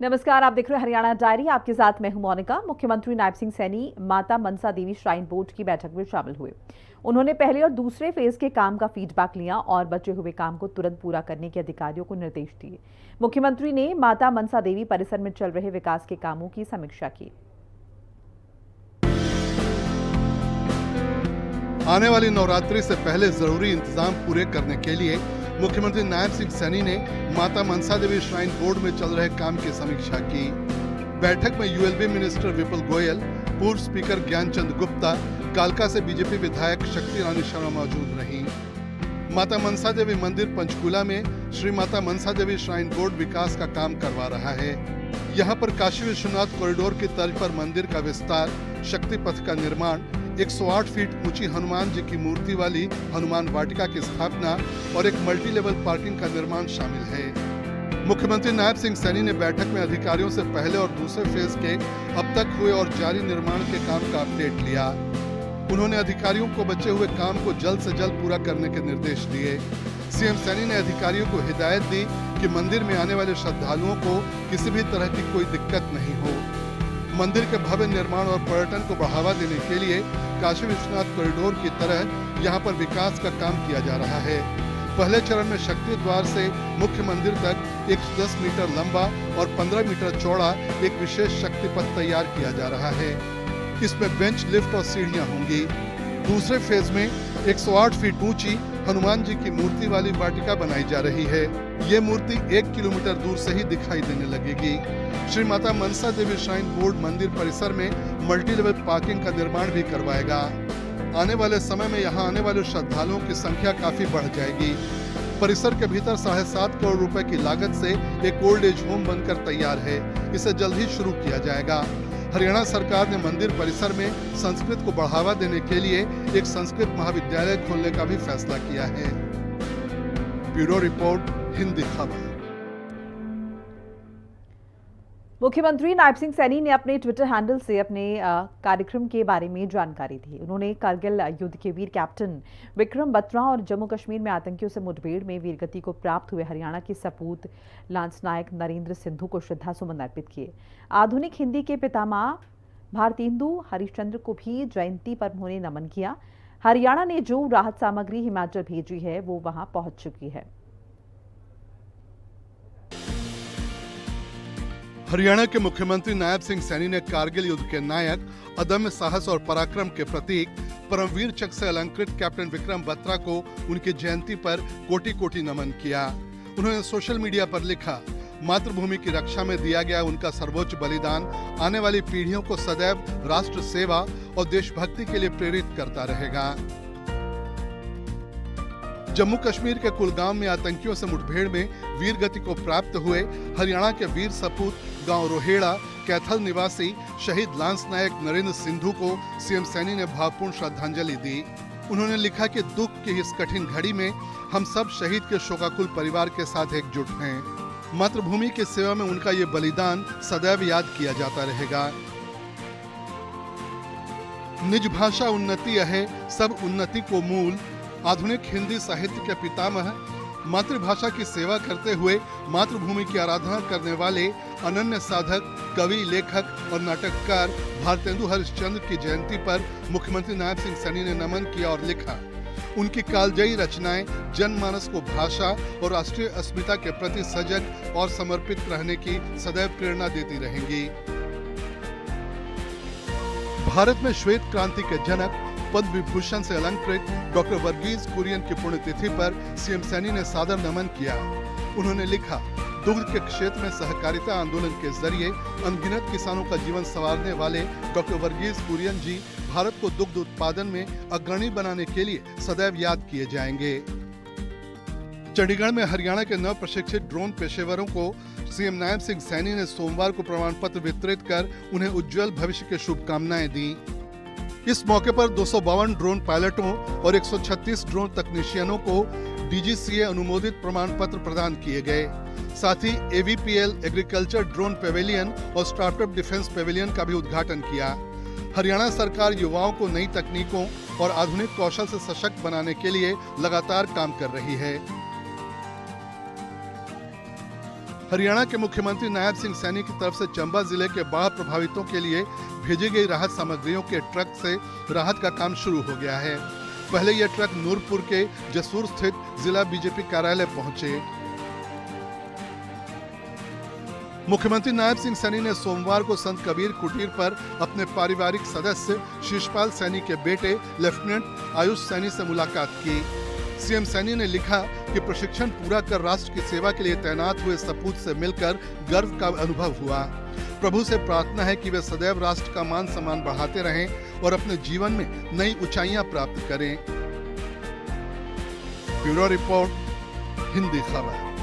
नमस्कार, आप देख रहे हैं हरियाणा डायरी। आपके साथ मैं हूं मोनिका। मुख्यमंत्री नायब सिंह सैनी माता मनसा देवी श्राइन बोर्ड की बैठक में शामिल हुए। उन्होंने पहले और दूसरे फेज के काम का फीडबैक लिया और बचे हुए काम को तुरंत पूरा करने के अधिकारियों को निर्देश दिए। मुख्यमंत्री ने माता मनसा देवी परिसर में चल रहे विकास के कामों की समीक्षा की। आने वाली नवरात्रि से पहले जरूरी इंतजाम पूरे करने के लिए मुख्यमंत्री नायब सिंह सैनी ने माता मनसा देवी श्राइन बोर्ड में चल रहे काम की समीक्षा की। बैठक में यूएलबी मिनिस्टर विपुल गोयल, पूर्व स्पीकर ज्ञानचंद गुप्ता, कालका से बीजेपी विधायक शक्ति रानी शर्मा मौजूद रहीं। माता मनसा देवी मंदिर पंचकूला में श्री माता मनसा देवी श्राइन बोर्ड विकास का काम करवा रहा है। यहाँ पर काशी विश्वनाथ कॉरिडोर की तर्ज पर मंदिर का विस्तार, शक्ति पथ का निर्माण, 108 फीट ऊंची हनुमान जी की मूर्ति वाली हनुमान वाटिका की स्थापना और एक मल्टी लेवल पार्किंग का निर्माण शामिल है। मुख्यमंत्री नायब सिंह सैनी ने बैठक में अधिकारियों से पहले और दूसरे फेज के अब तक हुए और जारी निर्माण के काम का अपडेट लिया। उन्होंने अधिकारियों को बचे हुए काम को जल्द से जल्द पूरा करने के निर्देश दिए। सीएम सैनी ने अधिकारियों को हिदायत दी कि मंदिर में आने वाले श्रद्धालुओं को किसी भी तरह की कोई दिक्कत नहीं हो। मंदिर के भव्य निर्माण और पर्यटन को बढ़ावा देने के लिए काशी विश्वनाथ कॉरिडोर की तरह यहाँ पर विकास का काम किया जा रहा है। पहले चरण में शक्ति द्वार से मुख्य मंदिर तक 110 मीटर लंबा और 15 मीटर चौड़ा एक विशेष शक्ति पथ तैयार किया जा रहा है। इसमें बेंच, लिफ्ट और सीढ़ियां होंगी। दूसरे फेज में 108 फीट ऊंची हनुमान जी की मूर्ति वाली वाटिका बनाई जा रही है। ये मूर्ति 1 किलोमीटर दूर से ही दिखाई देने लगेगी। श्री माता मनसा देवी श्राइन बोर्ड मंदिर परिसर में मल्टी लेवल पार्किंग का निर्माण भी करवाएगा। आने वाले समय में यहाँ आने वाले श्रद्धालुओं की संख्या काफी बढ़ जाएगी। परिसर के भीतर 7.5 करोड़ रुपए की लागत से एक ओल्ड एज होम बनकर तैयार है। इसे जल्द ही शुरू किया जाएगा। हरियाणा सरकार ने मंदिर परिसर में संस्कृत को बढ़ावा देने के लिए एक संस्कृत महाविद्यालय खोलने का भी फैसला किया है। ब्यूरो रिपोर्ट, हिंदी खबर। मुख्यमंत्री नायब सिंह सैनी ने अपने ट्विटर हैंडल से अपने कार्यक्रम के बारे में जानकारी दी। उन्होंने कारगिल युद्ध के वीर कैप्टन विक्रम बत्रा और जम्मू कश्मीर में आतंकियों से मुठभेड़ में वीरगति को प्राप्त हुए हरियाणा के सपूत लांस नायक नरेंद्र सिंधु को श्रद्धासुमन अर्पित किए। आधुनिक हिंदी के पितामह भारतेंदु हरिश्चंद्र को भी जयंती पर उन्होंने नमन किया। हरियाणा ने जो राहत सामग्री हिमाचल भेजी है वो वहां पहुंच चुकी है। हरियाणा के मुख्यमंत्री नायब सिंह सैनी ने कारगिल युद्ध के नायक, अदम्य साहस और पराक्रम के प्रतीक, परमवीर चक्र से अलंकृत कैप्टन विक्रम बत्रा को उनकी जयंती पर कोटि कोटि नमन किया। उन्होंने सोशल मीडिया पर लिखा, मातृभूमि की रक्षा में दिया गया उनका सर्वोच्च बलिदान आने वाली पीढ़ियों को सदैव राष्ट्र सेवा और देशभक्ति के लिए प्रेरित करता रहेगा। जम्मू कश्मीर के कुलगाम में आतंकियों से मुठभेड़ में वीर गति को प्राप्त हुए हरियाणा के वीर सपूत गांव रोहेड़ा कैथल निवासी शहीद लांस नायक नरेंद्र सिंधु को सीएम सैनी ने भावपूर्ण श्रद्धांजलि दी। उन्होंने लिखा कि दुख की इस कठिन घड़ी में हम सब शहीद के शोकाकुल परिवार के साथ एकजुट हैं। मातृभूमि की सेवा में उनका ये बलिदान सदैव याद किया जाता रहेगा। निज भाषा उन्नति है, सब उन्नति को मूल। आधुनिक हिंदी साहित्य के पितामह, मातृभाषा की सेवा करते हुए मातृभूमि की आराधना करने वाले अनन्य साधक, कवि, लेखक और नाटककार भारतेंदु हरिश्चंद्र की जयंती पर मुख्यमंत्री नायब सिंह सैनी ने नमन किया और लिखा, उनकी कालजयी रचनाएं जनमानस को भाषा और राष्ट्रीय अस्मिता के प्रति सजग और समर्पित रहने की सदैव प्रेरणा देती रहेंगी। भारत में श्वेत क्रांति के जनक, पद्म विभूषण से अलंकृत डॉक्टर वर्गीज कुरियन की पुण्यतिथि पर सीएम सैनी ने सादर नमन किया। उन्होंने लिखा, दुग्ध के क्षेत्र में सहकारिता आंदोलन के जरिए अनगिनत किसानों का जीवन संवारने वाले डॉक्टर वर्गीज कुरियन जी भारत को दुग्ध उत्पादन में अग्रणी बनाने के लिए सदैव याद किए जाएंगे। चंडीगढ़ में हरियाणा के नव प्रशिक्षित ड्रोन पेशेवरों को सीएम नायब सिंह सैनी ने सोमवार को प्रमाण पत्र वितरित कर उन्हें उज्जवल भविष्य की शुभकामनाएं दी। इस मौके पर 252 ड्रोन पायलटों और 136 ड्रोन तकनीशियनों को डीजीसीए अनुमोदित प्रमाण पत्र प्रदान किए गए। साथ ही एवीपीएल एग्रीकल्चर ड्रोन पेविलियन और स्टार्टअप डिफेंस पेविलियन का भी उद्घाटन किया। हरियाणा सरकार युवाओं को नई तकनीकों और आधुनिक कौशल से सशक्त बनाने के लिए लगातार काम कर रही है। हरियाणा के मुख्यमंत्री नायब सिंह सैनी की तरफ से चंबा जिले के बाढ़ प्रभावितों के लिए भेजी गई राहत सामग्रियों के ट्रक से राहत का काम शुरू हो गया है। पहले यह ट्रक नूरपुर के जसूर स्थित जिला बीजेपी कार्यालय पहुंचे। मुख्यमंत्री नायब सिंह सैनी ने सोमवार को संत कबीर कुटीर पर अपने पारिवारिक सदस्य शिषपाल सैनी के बेटे लेफ्टिनेंट आयुष सैनी से मुलाकात की। सीएम सैनी ने लिखा कि प्रशिक्षण पूरा कर राष्ट्र की सेवा के लिए तैनात हुए सपूत से मिलकर गर्व का अनुभव हुआ। प्रभु से प्रार्थना है कि वे सदैव राष्ट्र का मान सम्मान बढ़ाते रहें और अपने जीवन में नई ऊंचाइयां प्राप्त करें। ब्यूरो रिपोर्ट, हिंदी खबर।